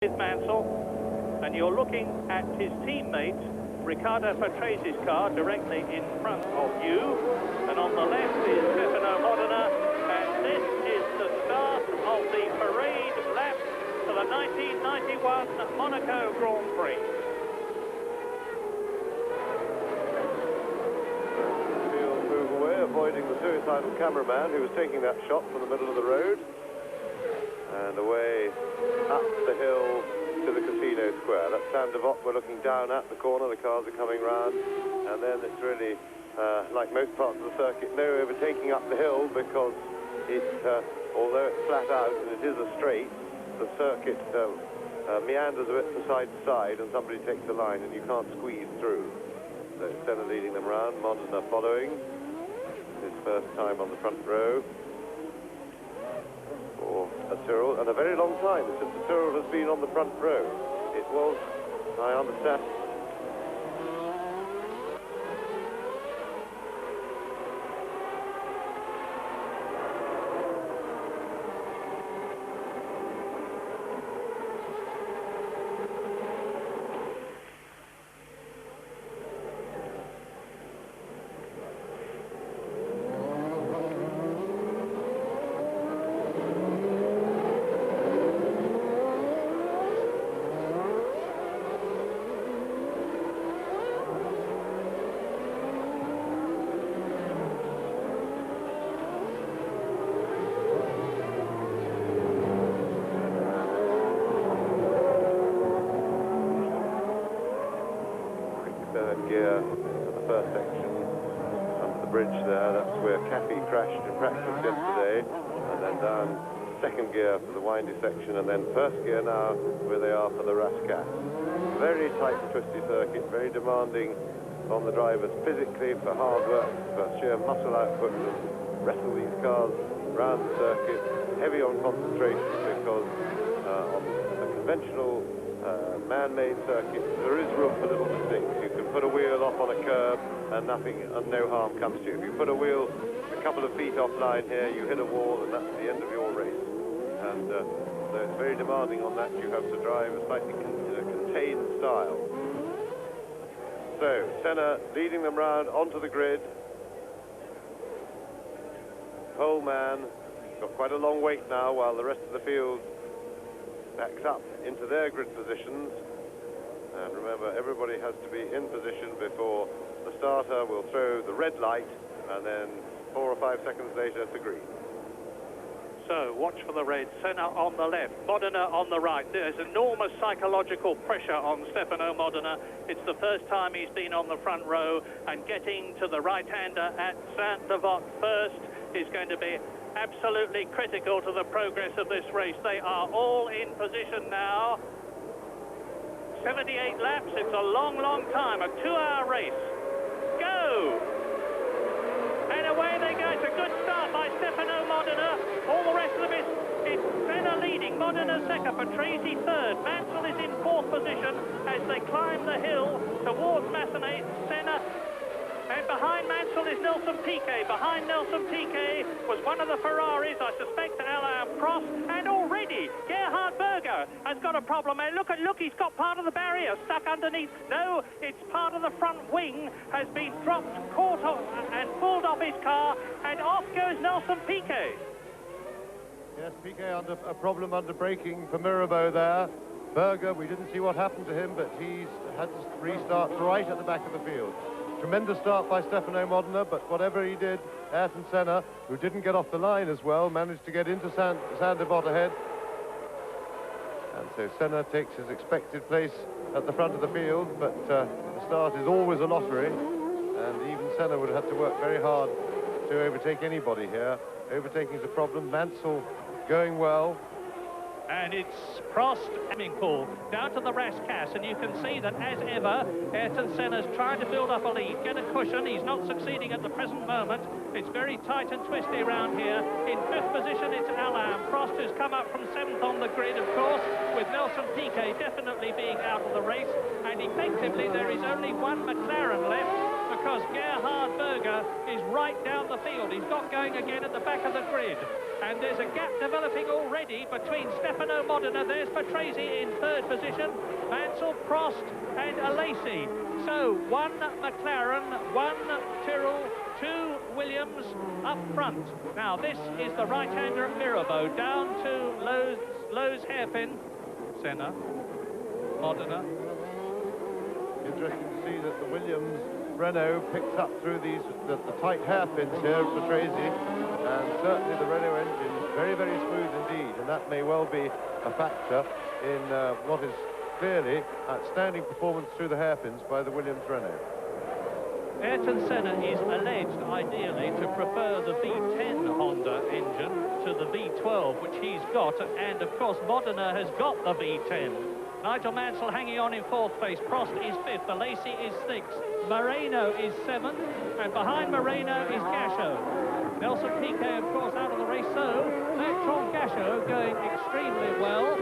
with Mansell, and you're looking at his teammate Riccardo Patrese's car directly in front of you, and on the left is Stefano Modena, and this is the start of the parade lap for the 1991 Monaco Grand Prix. Field move away, avoiding the suicidal cameraman who was taking that shot from the middle of the road, and away up the hill to the casino square. That's Saint-Devote we're looking down at the corner. The cars are coming round, and then it's really like most parts of the circuit, no overtaking up the hill, because it's although it's flat out and it is a straight, the circuit meanders a bit from side to side, and somebody takes the line and you can't squeeze through. So Senna leading them round, Modena following, his first time on the front row for a Tyrrell, and a very long time since the Tyrrell has been on the front row. It was, I understand, gear in the first section under the bridge there. That's where Cappy crashed in practice yesterday, and then down second gear for the windy section, and then first gear now where they are for the Rascasse. Very tight and twisty circuit, very demanding on the drivers physically for hard work, for sheer muscle output to wrestle these cars around the circuit, heavy on concentration, because on a conventional man-made circuit, there is room for little mistakes. You can put a wheel off on a curb and nothing, and no harm comes to you. If you put a wheel a couple of feet offline here, you hit a wall, and that's the end of your race. And so it's very demanding on that. You have to drive a slightly contained style. So Senna leading them round onto the grid. Pole man got quite a long wait now, while the rest of the field backs up into their grid positions. And remember, everybody has to be in position before the starter will throw the red light, and then 4 or 5 seconds later to green. So watch for the red. Senna on the left, Modena on the right. There's enormous psychological pressure on Stefano Modena. It's the first time he's been on the front row, and getting to the right-hander at Saint-Devote first is going to be absolutely critical to the progress of this race. They are all in position now. 78 laps, it's a long, long time, a 2-hour race. Go! And away they go. It's a good start by Stefano Modena. All the rest of them is Senna leading, Modena second, Patrese third. Mansell is in fourth position as they climb the hill towards Massenet. Senna. And behind Mansell is Nelson Piquet. Behind Nelson Piquet was one of the Ferraris, I suspect, Alain Prost. And already Gerhard Berger has got a problem. And look, he's got part of the barrier stuck underneath. No, it's part of the front wing has been dropped, caught off, and pulled off his car, and off goes Nelson Piquet. Yes, Piquet under a problem under braking for Mirabeau there. Berger, we didn't see what happened to him, but he's had to restart right at the back of the field. Tremendous start by Stefano Modena, but whatever he did, Ayrton Senna, who didn't get off the line as well, managed to get into Saint-Devote ahead. And so Senna takes his expected place at the front of the field, but the start is always a lottery, and even Senna would have to work very hard to overtake anybody here. Overtaking is a problem. Mansell going well. And it's Prost and Paul down to the Rascasse, and you can see that, as ever, Ayrton Senna's trying to build up a lead, get a cushion. He's not succeeding at the present moment. It's very tight and twisty around here. In fifth position, it's Alain Prost, who's come up from 7th on the grid, of course, with Nelson Piquet definitely being out of the race. And effectively, there is only one McLaren left, because Gerhard Berger is right down the field. He's got going again at the back of the grid. And there's a gap developing already between Stefano Modena. There's Patrese in third position. Mansell, Prost and Alesi. So 1 McLaren, 1 Tyrrell, 2 Williams up front. Now this is the right-hander at Mirabeau, down to Lowe's hairpin. Senna, Modena. Interesting to see that the Williams Renault picks up through the tight hairpins here at Patrese, and certainly the Renault engine is very, very smooth indeed, and that may well be a factor in what is clearly outstanding performance through the hairpins by the Williams Renault. Ayrton Senna is alleged, ideally, to prefer the V10 Honda engine to the V12, which he's got, and of course Modena has got the V10. Nigel Mansell hanging on in fourth place. Prost is fifth. Alesi is sixth. Moreno is seventh. And behind Moreno is Gasho. Nelson Piquet, of course, out of the race. So, Bertrand Gasho going extremely well.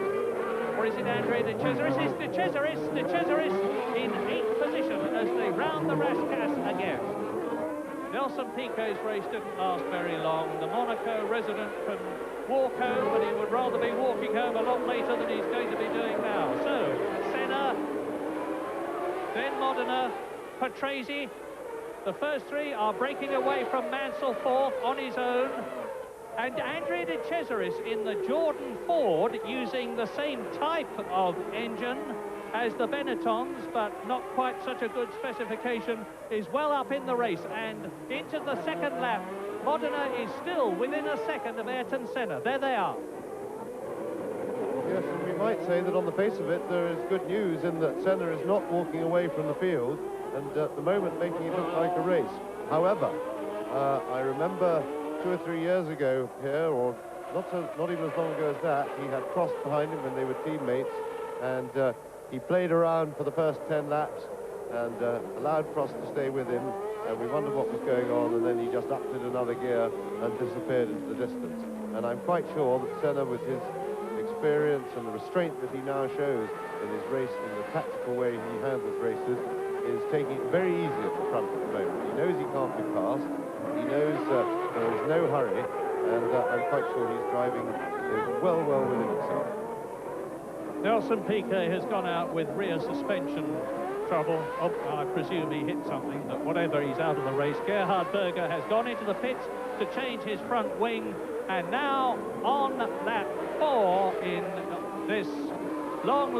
Or is it Andrea De Cesaris? It's De Cesaris. De Cesaris in 8th position as they round the Rascasse again. Nelson Piquet's race didn't last very long. The Monaco resident can walk home, but he would rather be walking home a lot later than he's going to be doing now. So, Senna, then Modena, Patrese. The first three are breaking away from Mansell fourth on his own. And Andrea De Cesaris in the Jordan Ford, using the same type of engine as the Benettons, but not quite such a good specification, is well up in the race. And into the second lap, Modena is still within a second of Ayrton Senna. There they are. Yes, and we might say that on the face of it, there is good news in that Senna is not walking away from the field, and at the moment making it look like a race. However, I remember 2 or 3 years ago here, or not even as long ago as that, he had Prost behind him when they were teammates, and he played around for the first 10 laps and allowed Prost to stay with him, and we wondered what was going on, and then he just upped it another gear and disappeared into the distance. And I'm quite sure that Senna, with his experience and the restraint that he now shows in his race, in the tactical way he handles races, is taking it very easy at the front at the moment. He knows he can't be fast, he knows there is no hurry, and I'm quite sure he's driving well within himself. Nelson Piquet has gone out with rear suspension trouble. Oh, I presume he hit something, but whatever, he's out of the race. Gerhard Berger has gone into the pits to change his front wing, and now on lap 4 in this long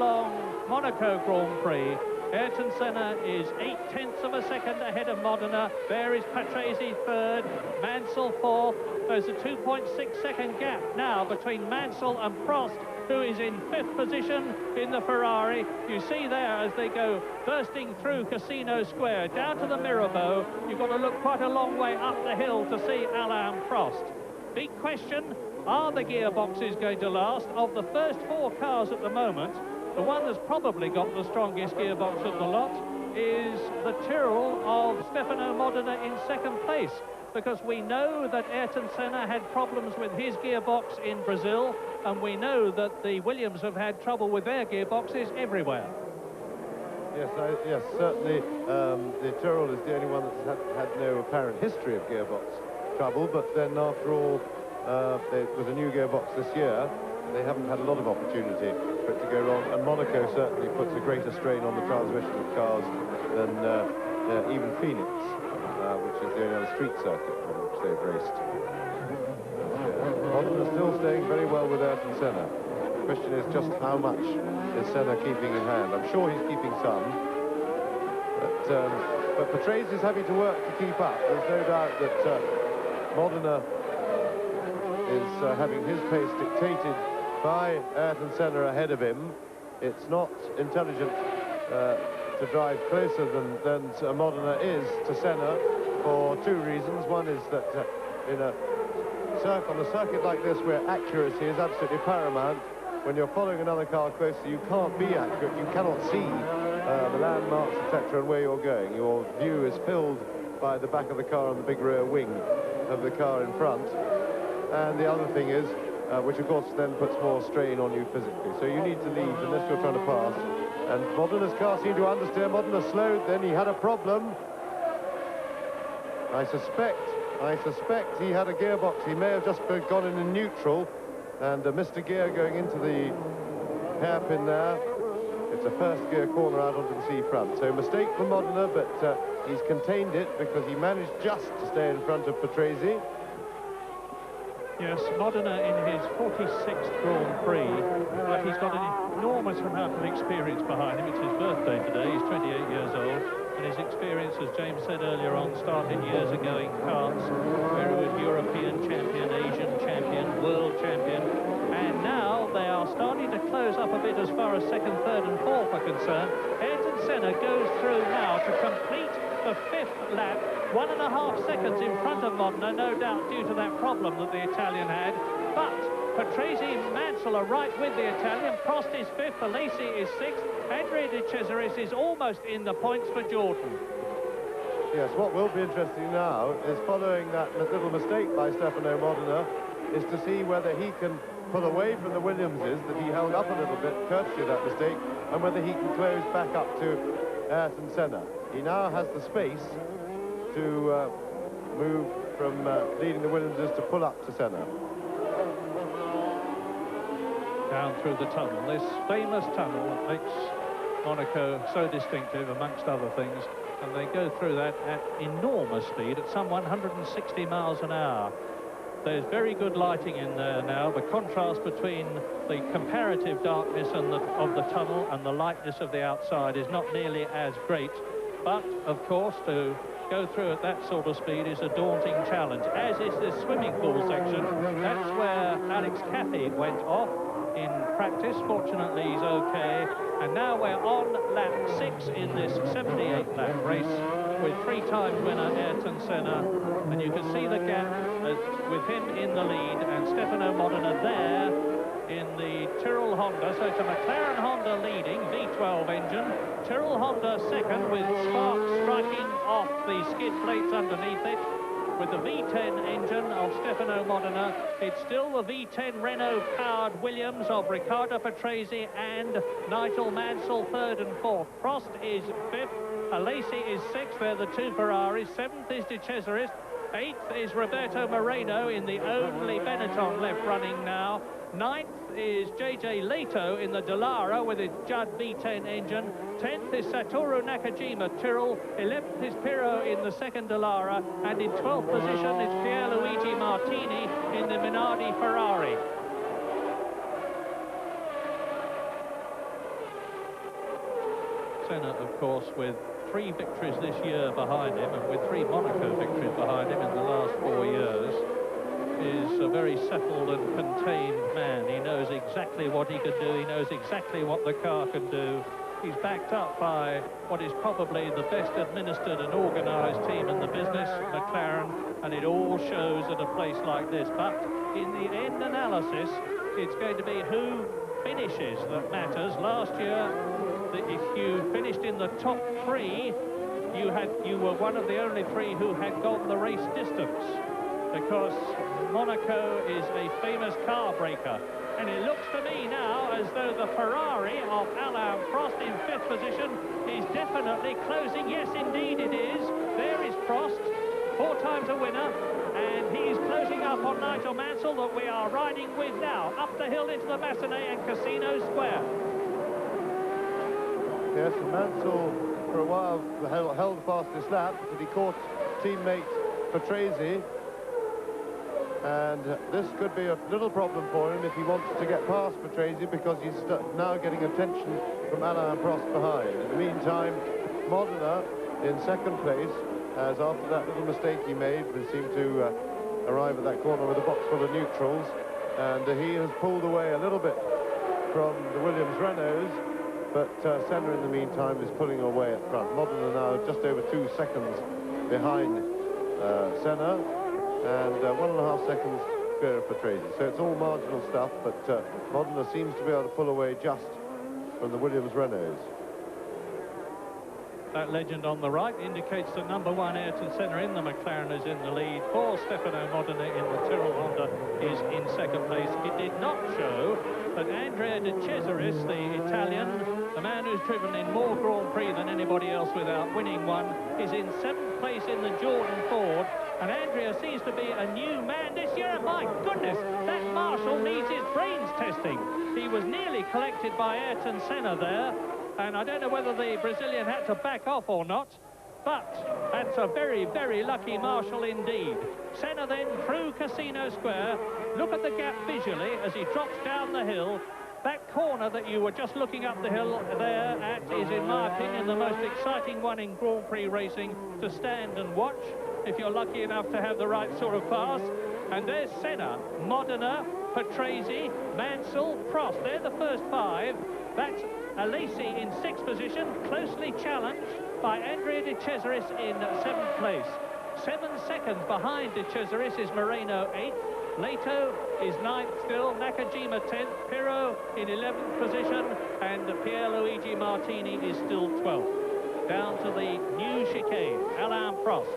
Monaco Grand Prix, Ayrton Senna is 0.8 of a second ahead of Modena. There is Patrese third, Mansell fourth. There's a 2.6 second gap now between Mansell and Prost, who is in 5th position in the Ferrari. You see there as they go bursting through Casino Square down to the Mirabeau. You've got to look quite a long way up the hill to see Alain Prost. Big question, are the gearboxes going to last? Of the first 4 cars at the moment, the one that's probably got the strongest gearbox of the lot is the Tyrrell of Stefano Modena in 2nd place, because we know that Ayrton Senna had problems with his gearbox in Brazil, and we know that the Williams have had trouble with their gearboxes everywhere. Yes, certainly the Tyrrell is the only one that's had no apparent history of gearbox trouble, but then after all, with a new gearbox this year, they haven't had a lot of opportunity for it to go wrong, and Monaco certainly puts a greater strain on the transmission of cars than even Phoenix, which is the only other street circuit on which they've raced. Modena still staying very well with Ayrton Senna. The question is just how much is Senna keeping in hand. I'm sure he's keeping some, but Patrese is having to work to keep up. There's no doubt that Modena is having his pace dictated by Ayrton Senna ahead of him. It's not intelligent to drive closer than Modena is to Senna for 2 reasons. One is that on a circuit like this, where accuracy is absolutely paramount, when you're following another car closer, you can't be accurate. You cannot see the landmarks, etc., and where you're going. Your view is filled by the back of the car and the big rear wing of the car in front. And the other thing is, which of course then puts more strain on you physically. So you need to lead unless you're trying to pass. And Modena's car seemed to understeer. Modena slowed, then he had a problem. I suspect I suspect he had a gearbox. He may have just gone in neutral and missed a gear going into the hairpin there. It's a first gear corner out onto the seafront. So mistake for Modena, but he's contained it because he managed just to stay in front of Patrese. Yes, Modena in his 46th Grand Prix, but he's got an enormous amount of experience behind him. It's his birthday today. He's 28 years old, and his experience, as James said earlier on, started years ago in karts, where he was European champion, Asian champion, world champion, and now they are starting to close up a bit as far as second, third and fourth are concerned. Ayrton Senna goes through now to complete the fifth lap, 1.5 seconds in front of Modena, no doubt due to that problem that the Italian had. But Patrese and Mansell are right with the Italian. Prost is fifth, Alesi is sixth. Andrea De Cesaris is almost in the points for Jordan. Yes, what will be interesting now is following that little mistake by Stefano Modena is to see whether he can pull away from the Williamses that he held up a little bit, courtesy of that mistake, and whether he can close back up to Ayrton Senna. He now has the space to move from leading the Williamses to pull up to Senna. Down through the tunnel, this famous tunnel that makes Monaco so distinctive, amongst other things, and they go through that at enormous speed, at some 160 miles an hour. There's very good lighting in there now. The contrast between the comparative darkness of the tunnel and the lightness of the outside is not nearly as great. But, of course, to go through at that sort of speed is a daunting challenge, as is this swimming pool section. That's where Alex Caffey went off in practice. Fortunately, he's okay. And now we're on lap 6 in this 78-lap race with three-time winner Ayrton Senna. And you can see the gap with him in the lead and Stefano Modena there in the Tyrrell Honda. So it's a McLaren Honda leading, V12 engine. Tyrrell Honda second with sparks striking off the skid plates underneath it. With the V10 engine of Stefano Modena, it's still the V10 Renault-powered Williams of Riccardo Patrese and Nigel Mansell, third and fourth. Prost is fifth, Alesi is sixth, they're the two Ferraris. Seventh is De Cesaris, eighth is Roberto Moreno in the only Benetton left running now. Ninth is JJ Leto in the Dallara with its Judd V10 engine. 10th is Satoru Nakajima Tyrrell. 11th is Pirro in the second Dallara. And in 12th position is Pierluigi Martini in the Minardi Ferrari. Senna, of course, with 3 victories this year behind him and with 3 Monaco victories behind him in the last 4 years, is a very settled and contained man. He knows exactly what he can do. He knows exactly what the car can do. He's backed up by what is probably the best administered and organised team in the business, McLaren, and it all shows at a place like this. But in the end analysis, it's going to be who finishes that matters. Last year, if you finished in the top 3, you were one of the only 3 who had gone the race distance, because Monaco is a famous car breaker. And it looks to me now as though the Ferrari of Alain Prost in 5th position is definitely closing. Yes, indeed it is. There is Prost, 4 times a winner, and he's closing up on Nigel Mansell that we are riding with now, up the hill into the Massenet and Casino Square. Yes, and Mansell for a while held fast this lap, but he caught teammate Patrese. And this could be a little problem for him if he wants to get past Patrese, because he's now getting attention from Alain Prost behind. In the meantime, Modena in second place, as after that little mistake he made, we seemed to arrive at that corner with a box full of neutrals, and he has pulled away a little bit from the Williams Renaults, but Senna in the meantime is pulling away at front. Modena now just over 2 seconds behind Senna, and 1.5 seconds clear of Patrese. So it's all marginal stuff, but Modena seems to be able to pull away just from the Williams Renaults. That legend on the right indicates that number 1 Ayrton Senna in the McLaren is in the lead. 4 Stefano Modena in the Tyrrell Honda is in second place. It did not show that Andrea De Cesaris, the Italian, the man who's driven in more Grand Prix than anybody else without winning one, is in 7th place in the Jordan Ford. And Andrea seems to be a new man this year. My goodness, that marshal needs his brains testing. He was nearly collected by Ayrton Senna there, and I don't know whether the Brazilian had to back off or not, but that's a very, very lucky marshal indeed. Senna then through Casino Square. Look at the gap visually as he drops down the hill. That corner that you were just looking up the hill there at is in marking and the most exciting one in Grand Prix racing to stand and watch, if you're lucky enough to have the right sort of pass. And there's Senna, Modena, Patrese, Mansell, Prost. They're the first five. That's Alesi in sixth position, closely challenged by Andrea De Cesaris in seventh place. 7 seconds behind De Cesaris is Moreno, 8th. Leto is 9th still, Nakajima 10th, Pirro in 11th position, and Pierluigi Martini is still 12th. Down to the new chicane, Alain Prost.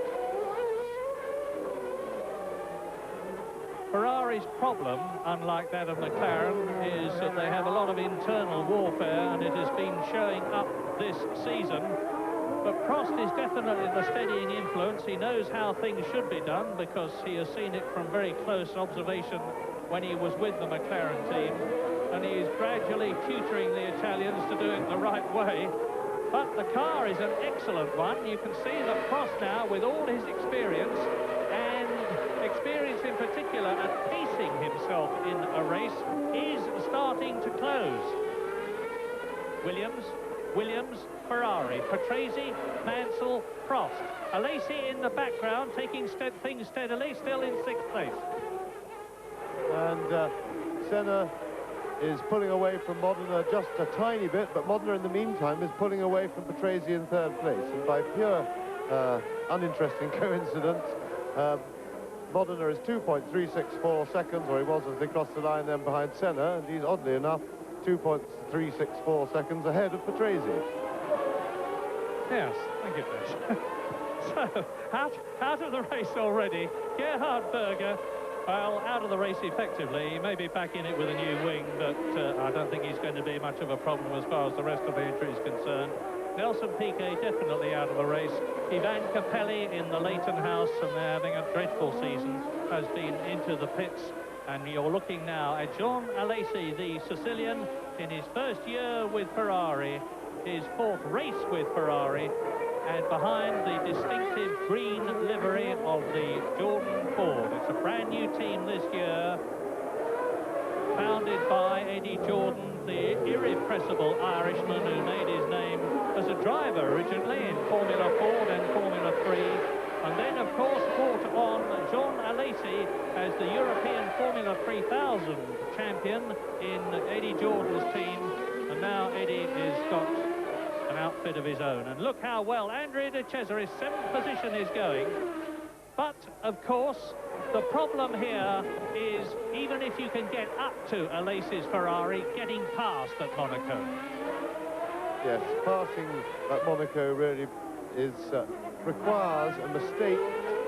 Ferrari's problem, unlike that of McLaren, is that they have a lot of internal warfare, and it has been showing up this season. But Prost is definitely the steadying influence. He knows how things should be done because he has seen it from very close observation when he was with the McLaren team. And he is gradually tutoring the Italians to do it the right way. But the car is an excellent one. You can see that Prost now, with all his experience, and experience in particular at pacing himself in a race, is starting to close. Williams, Ferrari, Patrese, Mansell, Prost. Alesi in the background, taking things steadily, still in sixth place. And Senna is pulling away from Modena just a tiny bit, but Modena in the meantime is pulling away from Patrese in third place. And by pure uninteresting coincidence, Modena is 2.364 seconds, or he was as they crossed the line then behind Senna, and he's oddly enough 2.364 seconds ahead of Patrese. Yes, thank you, Fish. So, out of the race already, Gerhard Berger, well, out of the race effectively. He may be back in it with a new wing, but I don't think he's going to be much of a problem as far as the rest of the entry is concerned. Nelson Piquet definitely out of the race. Ivan Capelli in the Leighton house, and they're having a dreadful season, has been into the pits. And you're looking now at Jean Alesi, the Sicilian, in his first year with Ferrari, his fourth race with Ferrari, and behind the distinctive green livery of the Jordan Ford. It's a brand new team this year, founded by Eddie Jordan, the irrepressible Irishman who made his name as a driver originally in Formula Ford and Formula 3, and then of course brought on Jean Alesi as the European Formula 3000 champion in Eddie Jordan's team, and now Eddie has got an outfit of his own. And look how well Andrea De Cesaris' 7th position is going. But of course the problem here is, even if you can get up to Alesi's Ferrari, getting past at Monaco. Yes, passing at Monaco really is requires a mistake,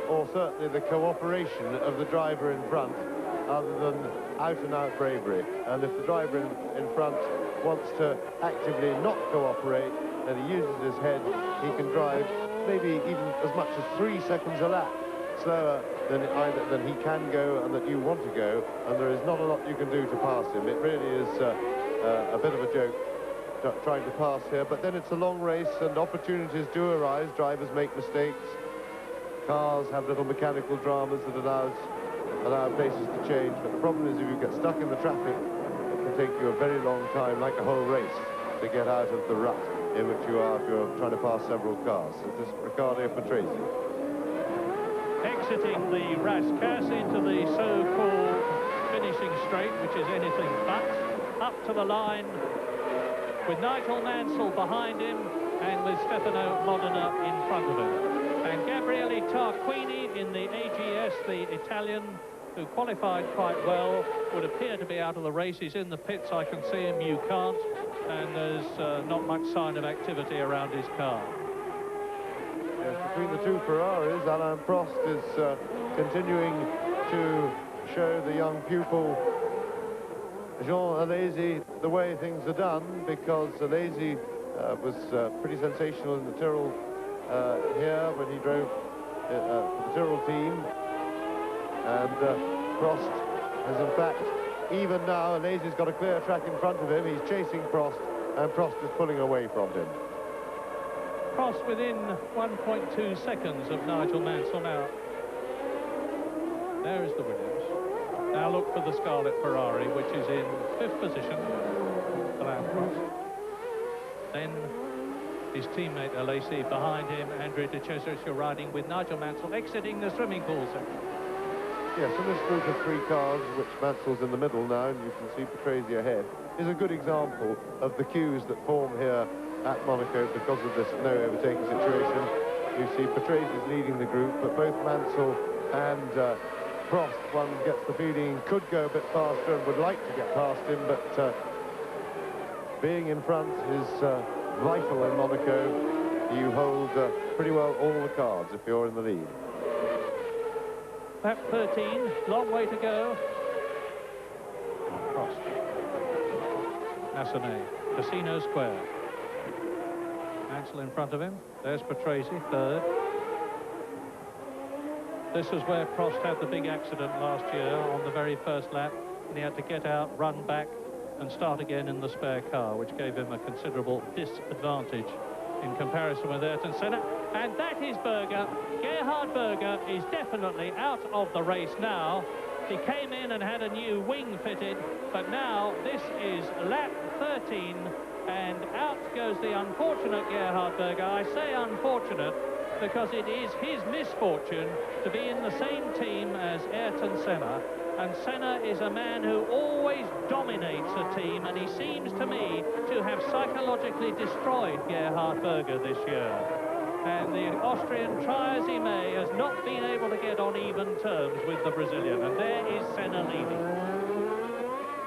or certainly the cooperation of the driver in front, other than out-and-out bravery. And if the driver in front wants to actively not cooperate, then he uses his head, he can drive maybe even as much as 3 seconds a lap slower than he can go and that you want to go, and there is not a lot you can do to pass him. It really is a bit of a joke trying to pass here, but then it's a long race and opportunities do arise. Drivers make mistakes, cars have little mechanical dramas that allow places to change, but the problem is if you get stuck in the traffic, it can take you a very long time, like a whole race, to get out of the rut in which you are if you're trying to pass several cars. So this is Riccardo Patrese. Exiting the Rascasse into the so-called finishing straight, which is anything but. Up to the line with Nigel Mansell behind him and with Stefano Modena in front of him. And Gabriele Tarquini in the AGS, the Italian, who qualified quite well, would appear to be out of the race. He's in the pits, I can see him, you can't, and there's not much sign of activity around his car. Yes, between the two Ferraris, Alain Prost is continuing to show the young pupil Jean Alesi the way things are done, because Alesi was pretty sensational in the Tyrrell here when he drove for the Tyrrell team. And Prost has in fact, even now, Lazy's got a clear track in front of him. He's chasing Prost, and Prost is pulling away from him. Prost within 1.2 seconds of Nigel Mansell now. There is the Williams. Now look for the Scarlet Ferrari, which is in 5th position, Alain Prost. Then his teammate Alesi behind him, Andrea De Cesaris, you're riding with Nigel Mansell exiting the swimming pool section. Yes, and this group of 3 cars, which Mansell's in the middle now, and you can see Patrese ahead, is a good example of the queues that form here at Monaco because of this no overtaking situation. You see Patrese leading the group, but both Mansell and Prost, one gets the feeling, could go a bit faster and would like to get past him, but being in front is vital in Monaco. You hold pretty well all the cards if you're in the lead. Lap 13, long way to go. Prost. Massenet, Casino Square. Mansell in front of him. There's Patrese, 3rd. This is where Prost had the big accident last year on the very first lap, and he had to get out, run back, and start again in the spare car, which gave him a considerable disadvantage in comparison with Ayrton Senna. And that is Berger. Gerhard Berger is definitely out of the race now. He came in and had a new wing fitted, but now this is lap 13, and out goes the unfortunate Gerhard Berger. I say unfortunate because it is his misfortune to be in the same team as Ayrton Senna, and Senna is a man who always dominates a team, and he seems to me to have psychologically destroyed Gerhard Berger this year. And the Austrian, try as he may, has not been able to get on even terms with the Brazilian, and there is Senna leading.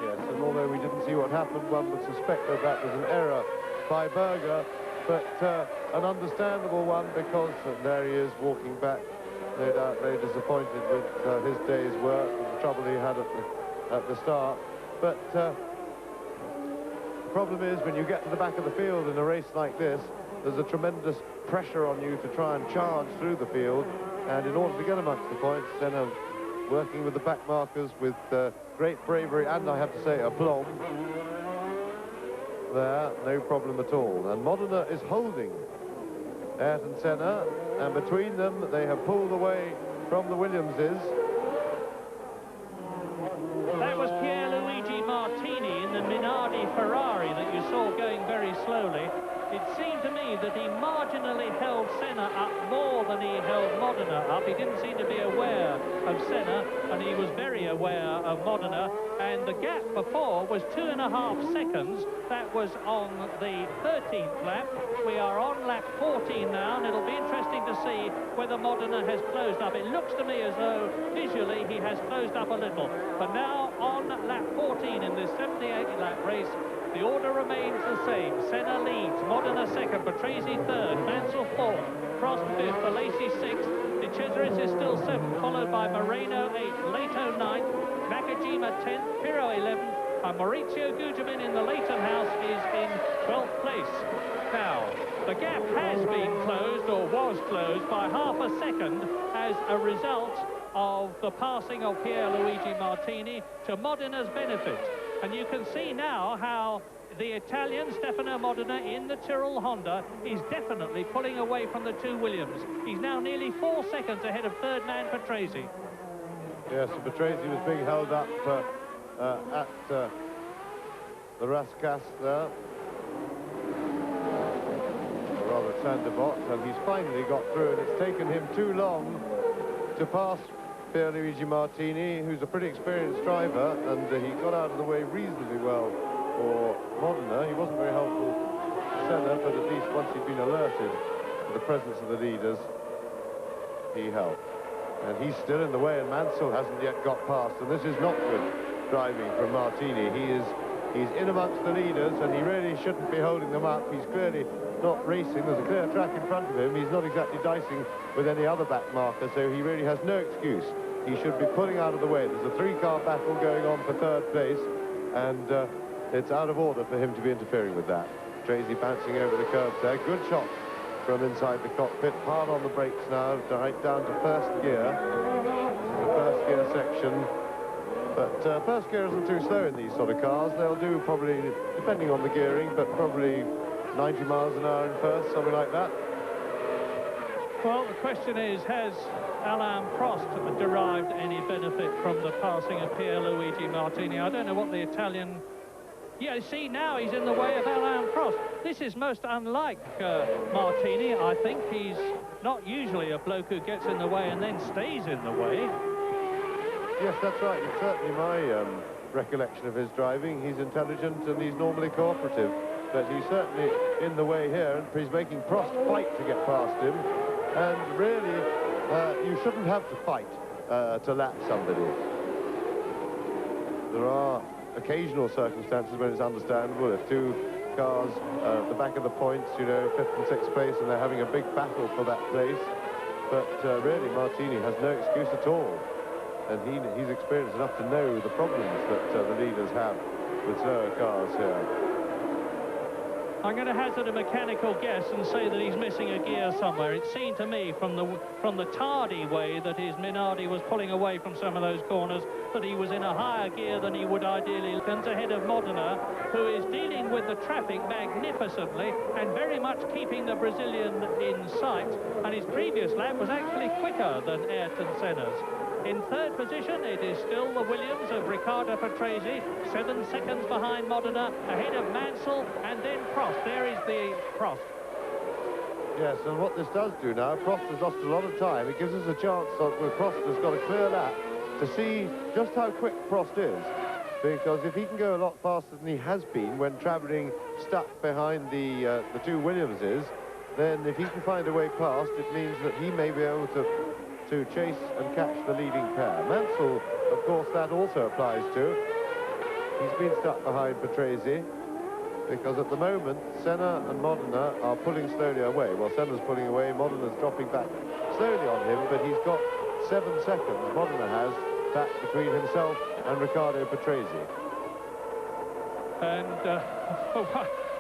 Yes, and although we didn't see what happened, one would suspect that that was an error by Berger, but an understandable one, because there he is walking back, no doubt very disappointed with his day's work and the trouble he had at the start. But the problem is, when you get to the back of the field in a race like this, there's a tremendous pressure on you to try and charge through the field, and in order to get amongst the points, Senna working with the back markers with great bravery and, I have to say, aplomb. There, no problem at all. And Modena is holding Ayrton Senna, and between them they have pulled away from the Williamses. That was Pierluigi Martini in the Minardi Ferrari that you saw going very slowly. It seemed to me that he marginally held Senna up more than he held Modena up. He didn't seem to be aware of Senna, and he was very aware of Modena. And the gap before was 2.5 seconds. That was on the 13th lap. We are on lap 14 now, and it'll be interesting to see whether Modena has closed up. It looks to me as though visually he has closed up a little. But now on lap 14 in this 78 lap race, the order remains the same. Senna leads, Modena 2nd, Patrese 3rd, Mansell 4th, Prost 5th, Alesi 6th, De Cesaris is still 7th, followed by Moreno 8th, Leto 9th, Nakajima 10th, Pirro 11th, and Maurizio Gugelmin in the Leighton house is in 12th place. Now, the gap has been closed, or was closed, by half a second as a result of the passing of Pierluigi Martini to Modena's benefit. And you can see now how the Italian Stefano Modena in the Tyrrell Honda is definitely pulling away from the 2 Williams. He's now nearly 4 seconds ahead of third man Patrese. Yes, so Patrese was being held up at the Rascasse there, or rather Sandebot, and he's finally got through, and it's taken him too long to pass Pierluigi Martini, who's a pretty experienced driver, and he got out of the way reasonably well for Modena. He wasn't very helpful to Senna, but at least once he'd been alerted to the presence of the leaders, he helped. And he's still in the way, and Mansell hasn't yet got past, and this is not good driving from Martini. He's in amongst the leaders, and he really shouldn't be holding them up. He's clearly not racing. There's a clear track in front of him. He's not exactly dicing with any other back marker, so he really has no excuse. He should be pulling out of the way. There's a 3-car battle going on for 3rd place, and it's out of order for him to be interfering with that. Tracy bouncing over the curbs there. Good shot from inside the cockpit. Hard on the brakes now, right down to first gear. The first gear section. But first gear isn't too slow in these sort of cars. They'll do probably, depending on the gearing, but probably 90 miles an hour in first, something like that. Well, the question is, has Alain Prost derived any benefit from the passing of Pierluigi Martini? I don't know what the Italian... Yeah, see, now he's in the way of Alain Prost. This is most unlike Martini. I think he's not usually a bloke who gets in the way and then stays in the way. Yes, that's right. It's certainly my recollection of his driving. He's intelligent and he's normally cooperative. But he's certainly in the way here, and he's making Prost fight to get past him. And really, you shouldn't have to fight to lap somebody. There are occasional circumstances when it's understandable. If two cars at the back of the points, you know, 5th and 6th place, and they're having a big battle for that place. But really, Martini has no excuse at all. And he's experienced enough to know the problems that the leaders have with slower cars here. I'm going to hazard a mechanical guess and say that he's missing a gear somewhere. It seemed to me from the tardy way that his Minardi was pulling away from some of those corners that he was in a higher gear than he would ideally. And ahead of Modena, who is dealing with the traffic magnificently and very much keeping the Brazilian in sight. And his previous lap was actually quicker than Ayrton Senna's. In third position, it is still the Williams of Riccardo Patrese, 7 seconds behind Modena, ahead of Mansell, and then Prost. There is the Prost. Yes, and what this does do now, Prost has lost a lot of time. It gives us a chance where Prost has got a clear lap to see just how quick Prost is. Because if he can go a lot faster than he has been when travelling stuck behind the two Williamses, then if he can find a way past, it means that he may be able to chase and catch the leading pair. Mansell, of course, that also applies to. He's been stuck behind Patrese because at the moment Senna and Modena are pulling slowly away. Well, Senna's pulling away, Modena's dropping back slowly on him, but he's got 7 seconds, Modena has, back between himself and Riccardo Patrese. And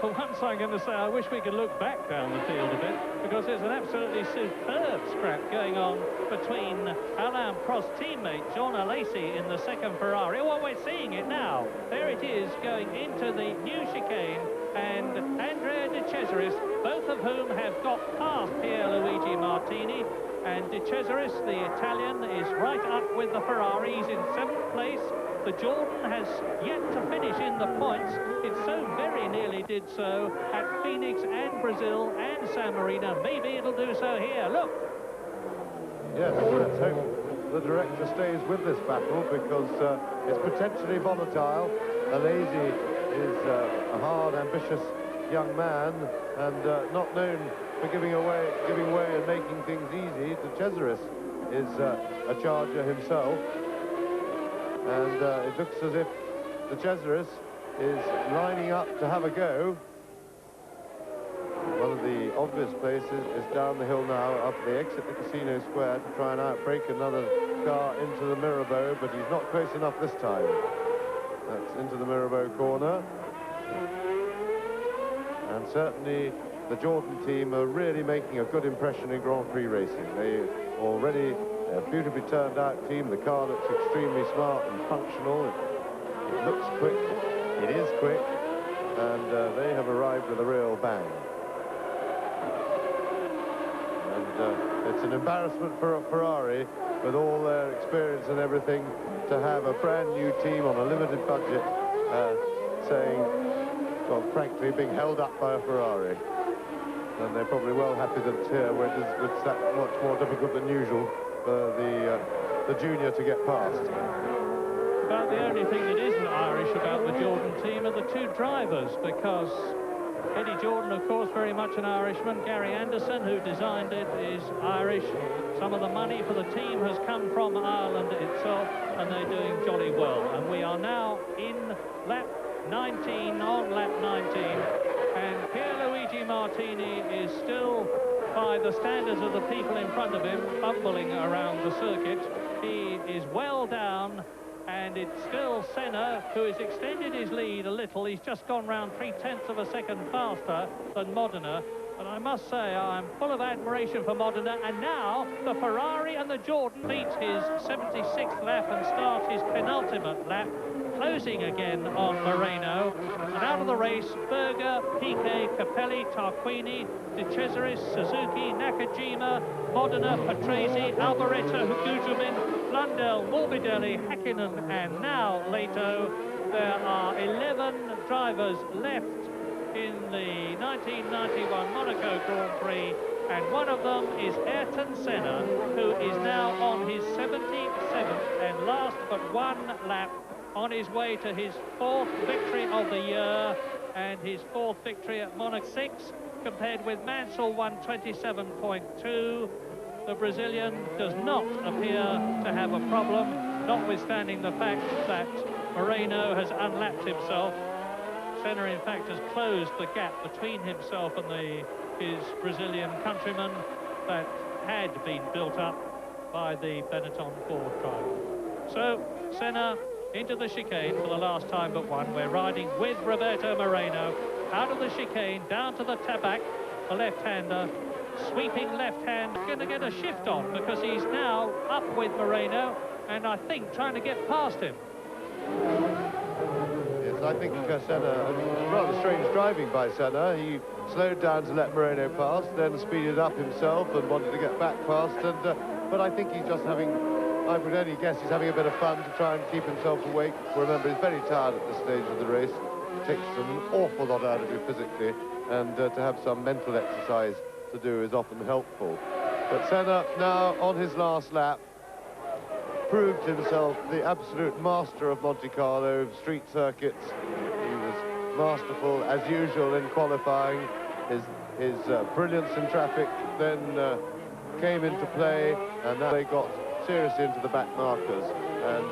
for once I'm going to say I wish we could look back down the field a bit, because there's an absolutely superb scrap going on between Alain Prost's teammate John Alesi in the second Ferrari. Well, we're seeing it now. There it is going into the new chicane, and Andrea De Cesaris, both of whom have got past Pierluigi Martini. And De Cesaris, the Italian, is right up with the Ferrari. He's in 7th place. The Jordan has yet to finish in the points. It so very nearly did so at Phoenix and Brazil and San Marino. Maybe it'll do so here. Look. Yes, let's hope the director stays with this battle because it's potentially volatile. Alesi is a hard, ambitious young man and not known for giving way and making things easy. De Cesaris is a charger himself. And it looks as if De Cesaris is lining up to have a go. One of the obvious places is down the hill now after they exit the Casino Square to try and outbrake another car into the Mirabeau, but he's not close enough this time. That's into the Mirabeau corner. And certainly the Jordan team are really making a good impression in Grand Prix racing. They already... a beautifully turned out team. The car looks extremely smart and functional. It looks quick. It is quick. And they have arrived with a real bang. And it's an embarrassment for a Ferrari, with all their experience and everything, to have a brand new team on a limited budget saying, well, frankly, being held up by a Ferrari. And they're probably well happy that it's here, where it's that much more difficult than usual for the junior to get past. But the only thing that isn't Irish about the Jordan team are the two drivers, because Eddie Jordan, of course, very much an Irishman. Gary Anderson, who designed it, is Irish. Some of the money for the team has come from Ireland itself, and they're doing jolly well. And we are now in lap 19, on lap 19, and Pierluigi Martini is still, by the standards of the people in front of him, bumbling around the circuit. He is well down, and it's still Senna who has extended his lead a little. He's just gone round 0.3 of a second faster than Modena. But I must say, I'm full of admiration for Modena, and now the Ferrari and the Jordan beats his 76th lap and starts his penultimate lap, closing again on Moreno. And out of the race, Berger, Piquet, Capelli, Tarquini, De Cesaris, Suzuki, Nakajima, Modena, Patrese, Alboreto, Gugelmin, Blundell, Morbidelli, Häkkinen, and now Leto. There are 11 drivers left in the 1991 Monaco Grand Prix, and one of them is Ayrton Senna, who is now on his 77th and last but one lap, on his way to his 4th victory of the year and his 4th victory at Monaco. 6 compared with Mansell 127.2. The Brazilian does not appear to have a problem, notwithstanding the fact that Moreno has unlapped himself. Senna, in fact, has closed the gap between himself and his Brazilian countryman that had been built up by the Benetton Ford driver. So, Senna into the chicane for the last time but one. We're riding with Roberto Moreno out of the chicane, down to the tabak, the left-hander, sweeping left hand, going to get a shift on because he's now up with Moreno and I think trying to get past him. Yes, I think Senna, rather strange driving by Senna. He slowed down to let Moreno pass, then speeded up himself and wanted to get back past. But I think he's just having, I would only guess he's having a bit of fun to try and keep himself awake. Remember, he's very tired at this stage of the race. It takes an awful lot out of you physically, and to have some mental exercise to do is often helpful. But Senna, now on his last lap, proved himself the absolute master of Monte Carlo, street circuits. He was masterful, as usual, in qualifying. His brilliance in traffic then came into play, and now they got seriously into the back markers. And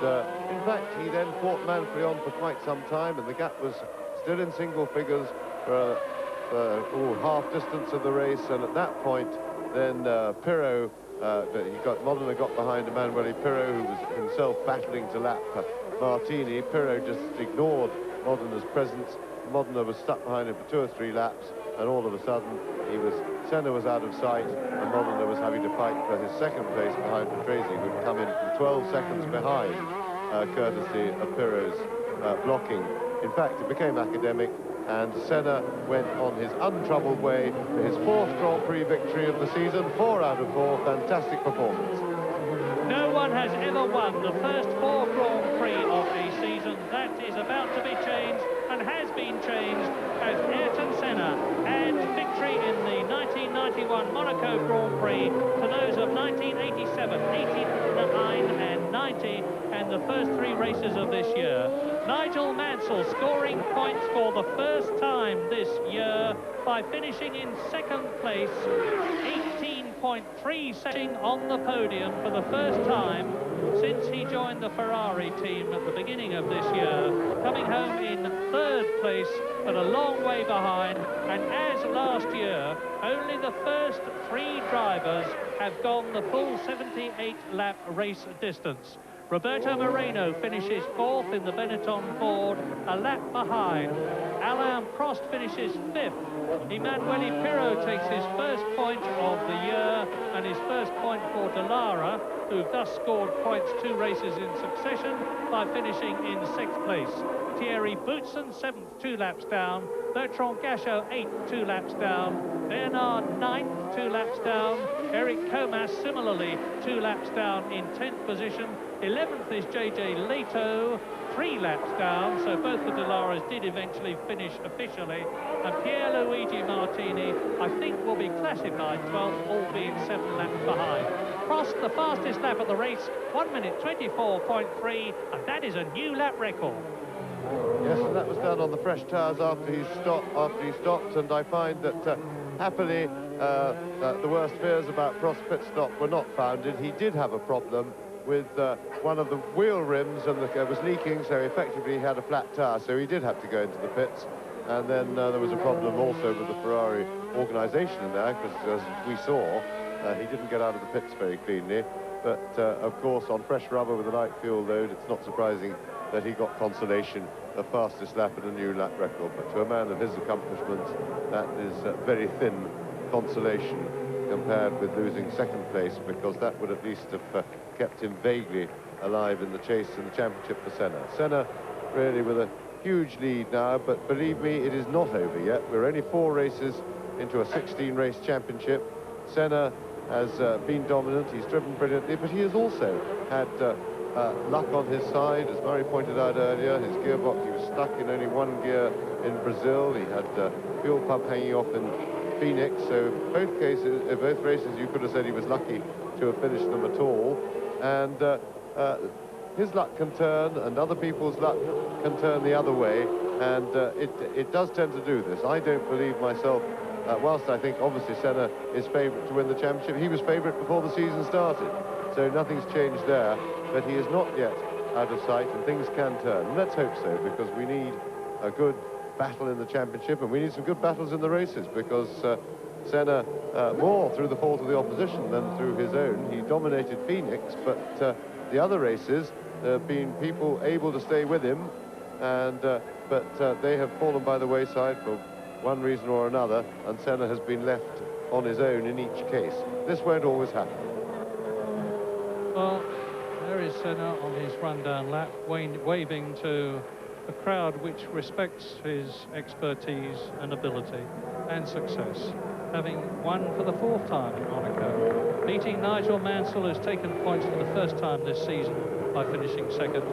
in fact, he then fought manfully on for quite some time, and the gap was still in single figures for half distance of the race. And at that point, then Pirro, Modena got behind Emanuele Pirro, who was himself battling to lap Martini. Pirro just ignored Modena's presence. Modena was stuck behind him for 2 or 3 laps, and all of a sudden, Senna was out of sight, and Modena was having to fight for his 2nd place behind Patrese, who'd come in from 12 seconds behind, courtesy of Pirro's blocking. In fact, it became academic, and Senna went on his untroubled way to his 4th Grand Prix victory of the season, 4 out of 4, fantastic performance. No one has ever won the first 4 Grand Prix of a season. That is about to be changed, and has been changed, as Ayrton Senna adds victory in the 1991 Monaco Grand Prix to those of 1987, 89 and 90, and the first 3 races of this year. Nigel Mansell scoring points for the first time this year by finishing in 2nd place, 18.3 seconds on the podium for the first time since he joined the Ferrari team at the beginning of this year, coming home in 3rd place but a long way behind. And as last year, only the first 3 drivers have gone the full 78-lap race distance. Roberto Moreno finishes 4th in the Benetton Ford, a lap behind. Alain Prost finishes 5th. Emanuele Pirro takes his first point of the year and his first point for Dallara, who thus scored points 2 races in succession by finishing in 6th place. Thierry Boutsen, 7th, 2 laps down. Bertrand Gachot, 8th, 2 laps down. Bernard, 9th, 2 laps down. Eric Comas, similarly, 2 laps down in 10th position. 11th is JJ Leto, 3 laps down, so both the Dallaras did eventually finish officially. And Pierluigi Martini, I think, will be classified 12th, albeit 7 laps behind. Prost, the fastest lap of the race, 1 minute 24.3, and that is a new lap record. Yes, and that was done on the fresh tyres after he stopped, and I find that happily the worst fears about Prost's pit stop were not founded. He did have a problem with one of the wheel rims, and it was leaking, so effectively he had a flat tyre, so he did have to go into the pits. And then there was a problem also with the Ferrari organisation in there, because as we saw, he didn't get out of the pits very cleanly. But of course, on fresh rubber with a light fuel load, it's not surprising that he got consolation, the fastest lap and a new lap record. But to a man of his accomplishments, that is very thin consolation compared with losing second place, because that would at least have kept him vaguely alive in the chase in the championship for Senna. Senna really with a huge lead now, but believe me, it is not over yet. We're only 4 races into a 16-race championship. Senna has been dominant, he's driven brilliantly, but he has also had luck on his side. As Murray pointed out earlier, his gearbox, he was stuck in only 1 gear in Brazil. He had fuel pump hanging off in Phoenix, so both races you could have said he was lucky to have finished them at all. And his luck can turn, and other people's luck can turn the other way, and it does tend to do this. I don't believe myself, whilst I think obviously Senna is favourite to win the championship, he was favourite before the season started, so nothing's changed there, but he is not yet out of sight, and things can turn. And let's hope so, because we need a good battle in the championship, and we need some good battles in the races, because Senna, more through the fault of the opposition than through his own. He dominated Phoenix, but the other races, there have been people able to stay with him, and but they have fallen by the wayside for one reason or another, and Senna has been left on his own in each case. This won't always happen. Well, there is Senna on his run-down lap, waving to a crowd which respects his expertise and ability and success, having won for the 4th time in Monaco, beating Nigel Mansell, who's taken points for the first time this season by finishing second,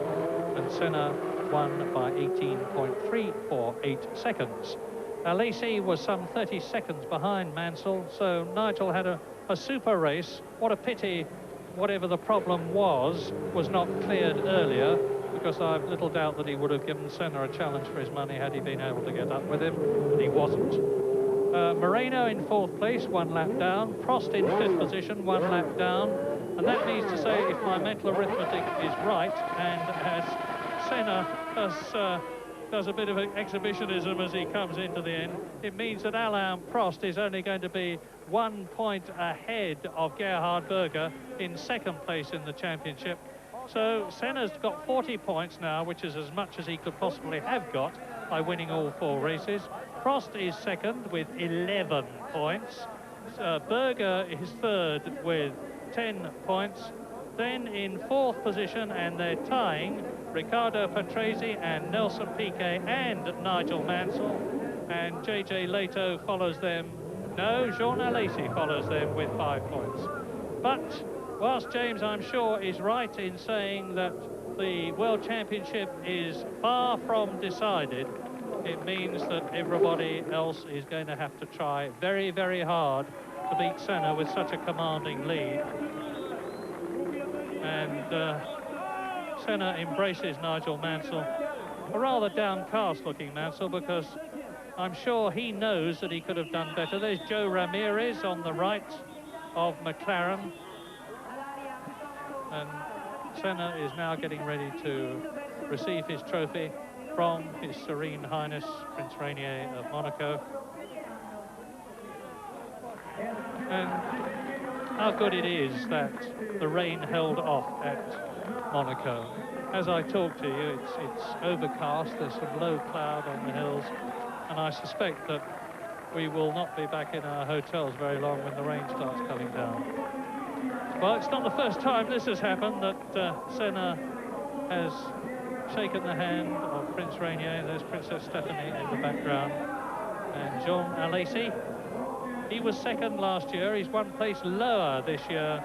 and Senna won by 18.348 seconds. Alesi was some 30 seconds behind Mansell, so Nigel had a super race. What a pity whatever the problem was not cleared earlier, because I've little doubt that he would have given Senna a challenge for his money had he been able to get up with him, but he wasn't. Moreno in 4th place, 1 lap down. Prost in 5th position, 1 lap down. And that means to say, if my mental arithmetic is right, and as Senna does a bit of exhibitionism as he comes into the end, it means that Alain Prost is only going to be 1 point ahead of Gerhard Berger in 2nd place in the championship. So Senna's got 40 points now, which is as much as he could possibly have got by winning all 4 races. Prost is 2nd with 11 points. Berger is 3rd with 10 points. Then in 4th position, and they're tying, Riccardo Patrese and Nelson Piquet and Nigel Mansell. And JJ Leto follows them. No, Jean Alesi follows them with 5 points. But whilst James, I'm sure, is right in saying that the World Championship is far from decided, it means that everybody else is going to have to try very, very hard to beat Senna with such a commanding lead. And Senna embraces Nigel Mansell, a rather downcast-looking Mansell, because I'm sure he knows that he could have done better. There's Joe Ramirez on the right of McLaren, and Senna is now getting ready to receive his trophy from His Serene Highness Prince Rainier of Monaco. And how good it is that the rain held off at Monaco. As I talk to you, it's overcast, there's some low cloud on the hills, and I suspect that we will not be back in our hotels very long when the rain starts coming down. Well, it's not the first time this has happened, that Senna has shaken the hand of Prince Rainier. There's Princess Stephanie in the background, and Jean Alesi. He was 2nd last year. He's 1 place lower this year.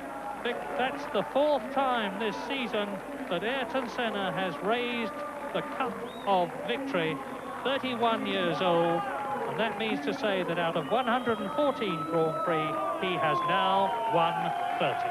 That's the 4th time this season that Ayrton Senna has raised the cup of victory, 31 years old, and that means to say that out of 114 Grand Prix, he has now won 30.